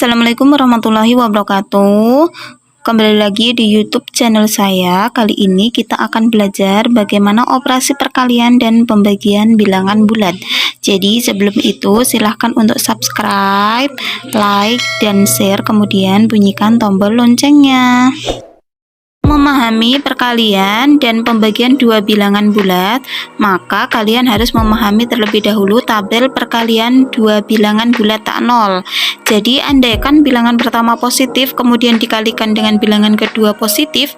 Assalamualaikum warahmatullahi wabarakatuh. Kembali lagi di YouTube channel saya. Kali ini kita akan belajar bagaimana operasi perkalian dan pembagian bilangan bulat. Jadi sebelum itu silahkan untuk subscribe, like, dan share, kemudian bunyikan tombol loncengnya. Memahami perkalian dan pembagian dua bilangan bulat, maka kalian harus memahami terlebih dahulu tabel perkalian dua bilangan bulat tak nol. Jadi andaikan bilangan pertama positif kemudian dikalikan dengan bilangan kedua positif,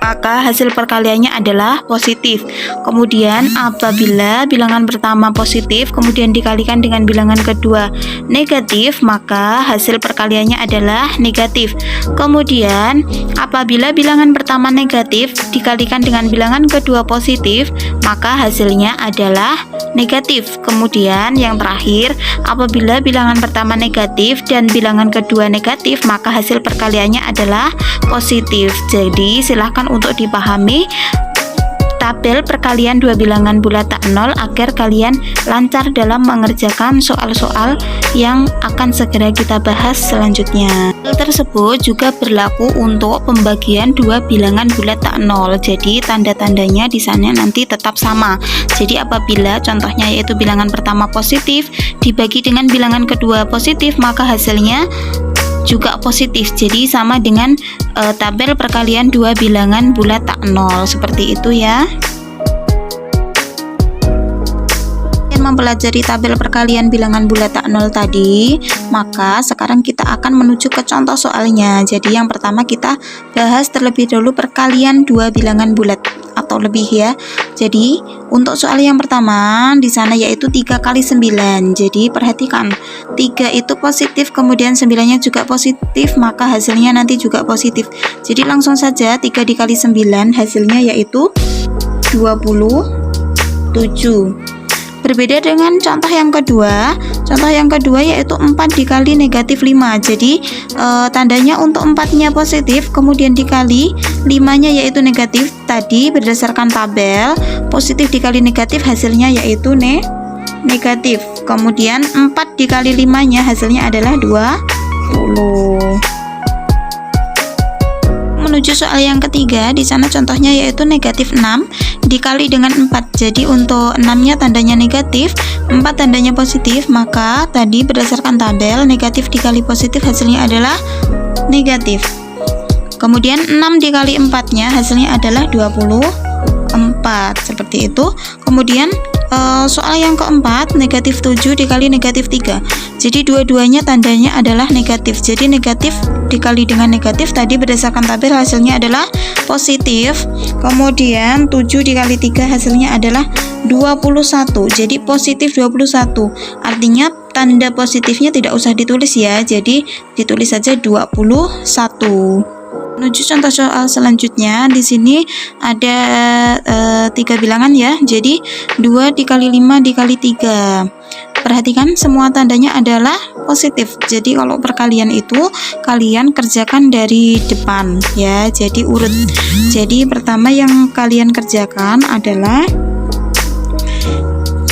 maka hasil perkaliannya adalah positif. Kemudian apabila bilangan pertama positif kemudian dikalikan dengan bilangan kedua negatif, maka hasil perkaliannya adalah negatif. Kemudian apabila bilangan pertama negatif dikalikan dengan bilangan kedua positif, maka hasilnya adalah negatif. Kemudian yang terakhir, apabila bilangan pertama negatif dan bilangan kedua negatif, maka hasil perkaliannya adalah positif. Jadi silahkan untuk dipahami tabel perkalian dua bilangan bulat tak nol agar kalian lancar dalam mengerjakan soal-soal yang akan segera kita bahas selanjutnya. Hal tersebut juga berlaku untuk pembagian dua bilangan bulat tak nol. Jadi tanda-tandanya di sana nanti tetap sama. Jadi apabila contohnya yaitu bilangan pertama positif dibagi dengan bilangan kedua positif, maka hasilnya juga positif. Jadi sama dengan tabel perkalian dua bilangan bulat tak nol, seperti itu ya. Mempelajari tabel perkalian bilangan bulat tak nol tadi, maka sekarang kita akan menuju ke contoh soalnya. Jadi yang pertama kita bahas terlebih dahulu perkalian dua bilangan bulat atau lebih ya. Jadi untuk soal yang pertama di sana yaitu 3 kali 9. Jadi perhatikan 3 itu positif kemudian 9-nya juga positif, maka hasilnya nanti juga positif. Jadi langsung saja 3 dikali 9 hasilnya yaitu 27. Berbeda dengan contoh yang kedua. Contoh yang kedua yaitu 4 dikali negatif 5. Jadi tandanya untuk 4-nya positif kemudian dikali 5-nya yaitu negatif. Tadi berdasarkan tabel positif dikali negatif hasilnya yaitu negatif. Kemudian 4 dikali 5-nya hasilnya adalah 20. Menuju soal yang ketiga, di sana contohnya yaitu negatif 6 dikali dengan 4. Jadi untuk 6-nya tandanya negatif, 4 tandanya positif, maka tadi berdasarkan tabel negatif dikali positif hasilnya adalah negatif. Kemudian 6 dikali 4-nya hasilnya adalah 24. Seperti itu. Kemudian soal yang keempat, negatif 7 dikali negatif 3. Jadi dua-duanya tandanya adalah negatif. Jadi negatif dikali dengan negatif tadi berdasarkan tabel hasilnya adalah positif. Kemudian 7 dikali 3 hasilnya adalah 21. Jadi positif 21. Artinya tanda positifnya tidak usah ditulis ya. Jadi ditulis saja 21. Menuju contoh soal selanjutnya, di sini ada 3 bilangan ya. Jadi 2 dikali 5 dikali 3. Perhatikan semua tandanya adalah positif. Jadi kalau perkalian itu kalian kerjakan dari depan ya. Jadi urut. Jadi pertama yang kalian kerjakan adalah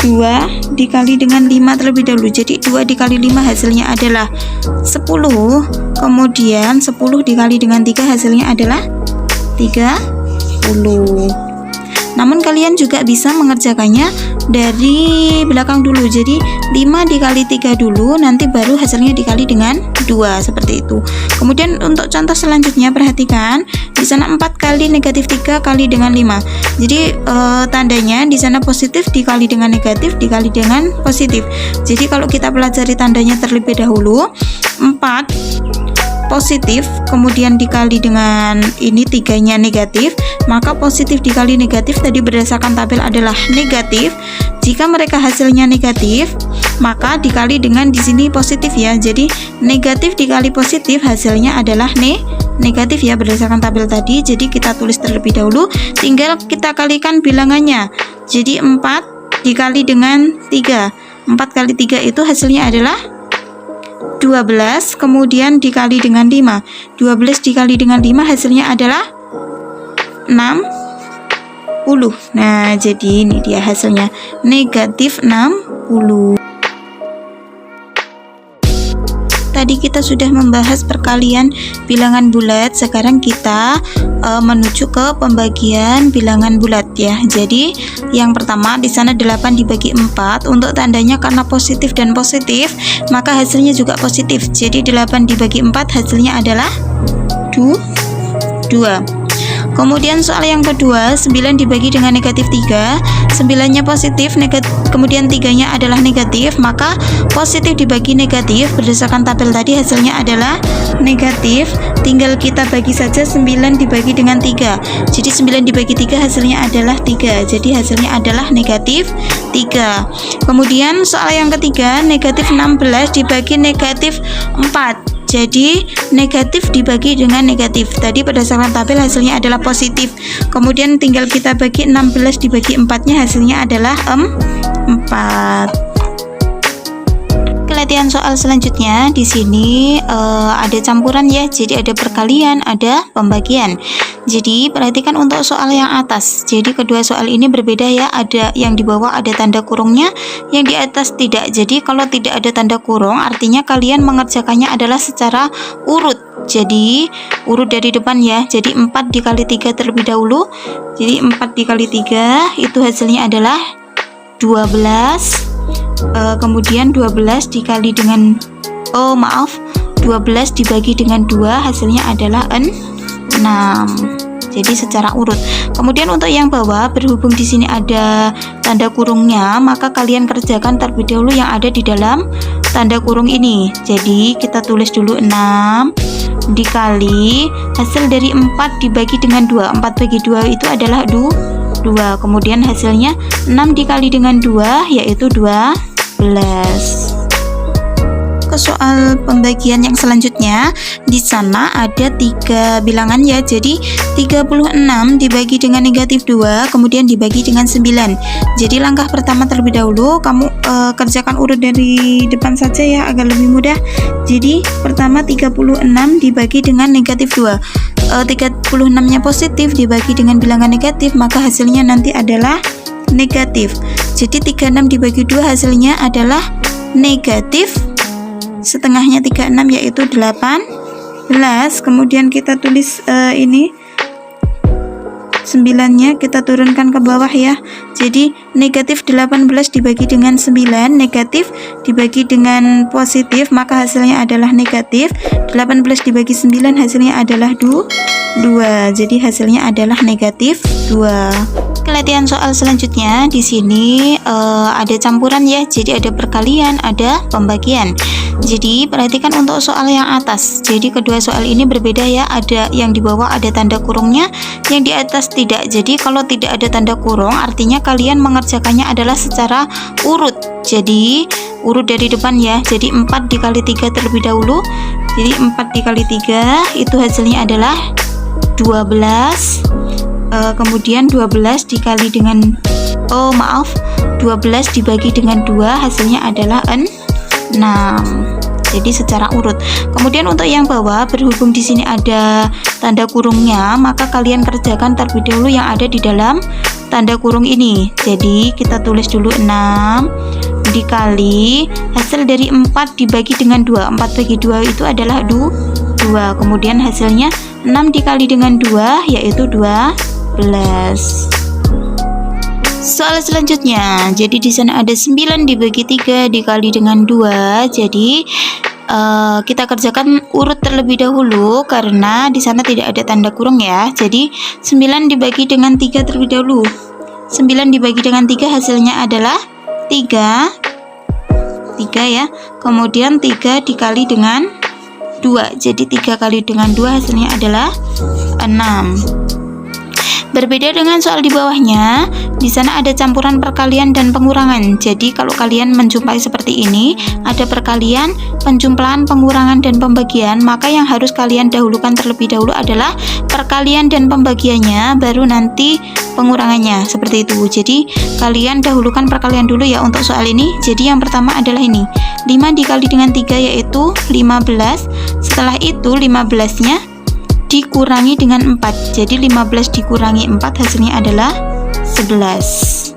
2 dikali dengan 5 terlebih dahulu. Jadi 2 dikali 5 hasilnya adalah 10. Kemudian 10 dikali dengan 3 hasilnya adalah 30. Namun kalian juga bisa mengerjakannya dari belakang dulu. Jadi 5 dikali 3 dulu, nanti baru hasilnya dikali dengan 2, seperti itu. Kemudian untuk contoh selanjutnya perhatikan, di sana 4 kali negatif 3 kali dengan 5. Jadi tandanya di sana positif dikali dengan negatif dikali dengan positif. Jadi kalau kita pelajari tandanya terlebih dahulu, 4 positif kemudian dikali dengan ini 3-nya negatif, maka positif dikali negatif tadi berdasarkan tabel adalah negatif. Jika mereka hasilnya negatif, maka dikali dengan di sini positif ya. Jadi negatif dikali positif hasilnya adalah negatif ya berdasarkan tabel tadi. Jadi kita tulis terlebih dahulu, tinggal kita kalikan bilangannya. Jadi 4 dikali dengan 3. 4 kali 3 itu hasilnya adalah 12, kemudian dikali dengan 5. 12 dikali dengan 5 hasilnya adalah 60. Nah, jadi ini dia hasilnya, negatif 60. tadi kita sudah membahas perkalian bilangan bulat. Sekarang kita menuju ke pembagian bilangan bulat ya. Jadi yang pertama di sana 8 dibagi 4. Untuk tandanya karena positif dan positif, maka hasilnya juga positif. Jadi 8 dibagi 4 hasilnya adalah 2. Kemudian soal yang kedua, 9 dibagi dengan negatif 3. 9-nya positif, kemudian 3-nya adalah negatif, maka positif dibagi negatif. Berdasarkan tabel tadi hasilnya adalah negatif. Tinggal kita bagi saja 9 dibagi dengan 3. Jadi 9 dibagi 3 hasilnya adalah 3. Jadi hasilnya adalah negatif 3. Kemudian soal yang ketiga, negatif 16 dibagi negatif 4. Jadi negatif dibagi dengan negatif. Tadi berdasarkan tabel hasilnya adalah positif. Kemudian tinggal kita bagi 16 dibagi 4-nya hasilnya adalah 4. Latihan soal selanjutnya di sini ada campuran ya. Jadi ada perkalian, ada pembagian. Jadi perhatikan untuk soal yang atas. Jadi kedua soal ini berbeda ya. Ada yang di bawah ada tanda kurungnya, yang di atas tidak. Jadi kalau tidak ada tanda kurung, artinya kalian mengerjakannya adalah secara urut. Jadi urut dari depan ya. Jadi 4 dikali 3 terlebih dahulu. Jadi 4 dikali 3 itu hasilnya adalah 12. Kemudian 12 dikali dengan 12 dibagi dengan 2 hasilnya adalah 6. Jadi secara urut. Kemudian untuk yang bawah, berhubung di sini ada tanda kurungnya, maka kalian kerjakan terlebih dahulu yang ada di dalam tanda kurung ini. Jadi kita tulis dulu 6 dikali hasil dari 4 dibagi dengan 2. 4 bagi 2 itu adalah 2. Kemudian hasilnya 6 dikali dengan 2 yaitu 12. Ke soal pembagian yang selanjutnya, di sana ada 3 bilangan ya. Jadi 36 dibagi dengan negatif 2, kemudian dibagi dengan 9. Jadi langkah pertama terlebih dahulu kamu kerjakan urut dari depan saja ya, agar lebih mudah. Jadi pertama 36 dibagi dengan negatif 2. 36-nya positif dibagi dengan bilangan negatif, maka hasilnya nanti adalah negatif. Jadi 36 dibagi 2 hasilnya adalah negatif setengahnya 36 yaitu 18. Kemudian kita tulis ini 9-nya kita turunkan ke bawah ya. Jadi negatif 18 dibagi dengan 9, negatif dibagi dengan positif, maka hasilnya adalah negatif. 18 dibagi 9 hasilnya adalah 2. Jadi hasilnya adalah negatif 2. Latihan soal selanjutnya di sini ada campuran ya. Jadi ada perkalian, ada pembagian. Jadi perhatikan untuk soal yang atas. Jadi kedua soal ini berbeda ya. Ada yang di bawah ada tanda kurungnya, yang di atas tidak. Jadi kalau tidak ada tanda kurung, artinya kalian mengerjakannya adalah secara urut. Jadi urut dari depan ya. Jadi 4 dikali 3 terlebih dahulu. Jadi 4 dikali 3 itu hasilnya adalah 12. Kemudian 12 dikali dengan 12 dibagi dengan 2 hasilnya adalah 6. Jadi secara urut. Kemudian untuk yang bawah, berhubung di sini ada tanda kurungnya, maka kalian kerjakan terlebih dahulu yang ada di dalam tanda kurung ini. Jadi kita tulis dulu 6 dikali hasil dari 4 dibagi dengan 2. 4 bagi 2 itu adalah 2. Kemudian hasilnya 6 dikali dengan 2 yaitu 12. Soal selanjutnya, jadi di sana ada 9 dibagi 3 dikali dengan 2. Jadi kita kerjakan urut terlebih dahulu karena di sana tidak ada tanda kurung ya. Jadi 9 dibagi dengan 3 terlebih dahulu. 9 dibagi dengan 3 hasilnya adalah 3 ya. Kemudian 3 dikali dengan 2. Jadi 3 kali dengan 2 hasilnya adalah 6. Berbeda dengan soal di bawahnya, di sana ada campuran perkalian dan pengurangan. Jadi kalau kalian menjumpai seperti ini, ada perkalian, penjumlahan, pengurangan, dan pembagian, maka yang harus kalian dahulukan terlebih dahulu adalah perkalian dan pembagiannya, baru nanti pengurangannya, seperti itu. Jadi kalian dahulukan perkalian dulu ya untuk soal ini. Jadi yang pertama adalah ini, 5 dikali dengan 3 yaitu 15. Setelah itu 15-nya dikurangi dengan 4. Jadi 15 dikurangi 4 hasilnya adalah 11.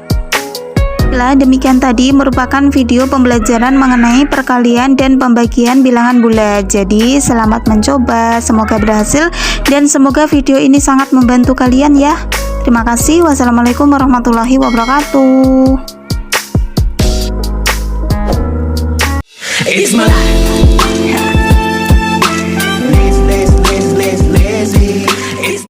Baiklah, demikian tadi merupakan video pembelajaran mengenai perkalian dan pembagian bilangan bulat. Jadi selamat mencoba, semoga berhasil dan semoga video ini sangat membantu kalian ya. Terima kasih. Wassalamualaikum warahmatullahi wabarakatuh. It's my life.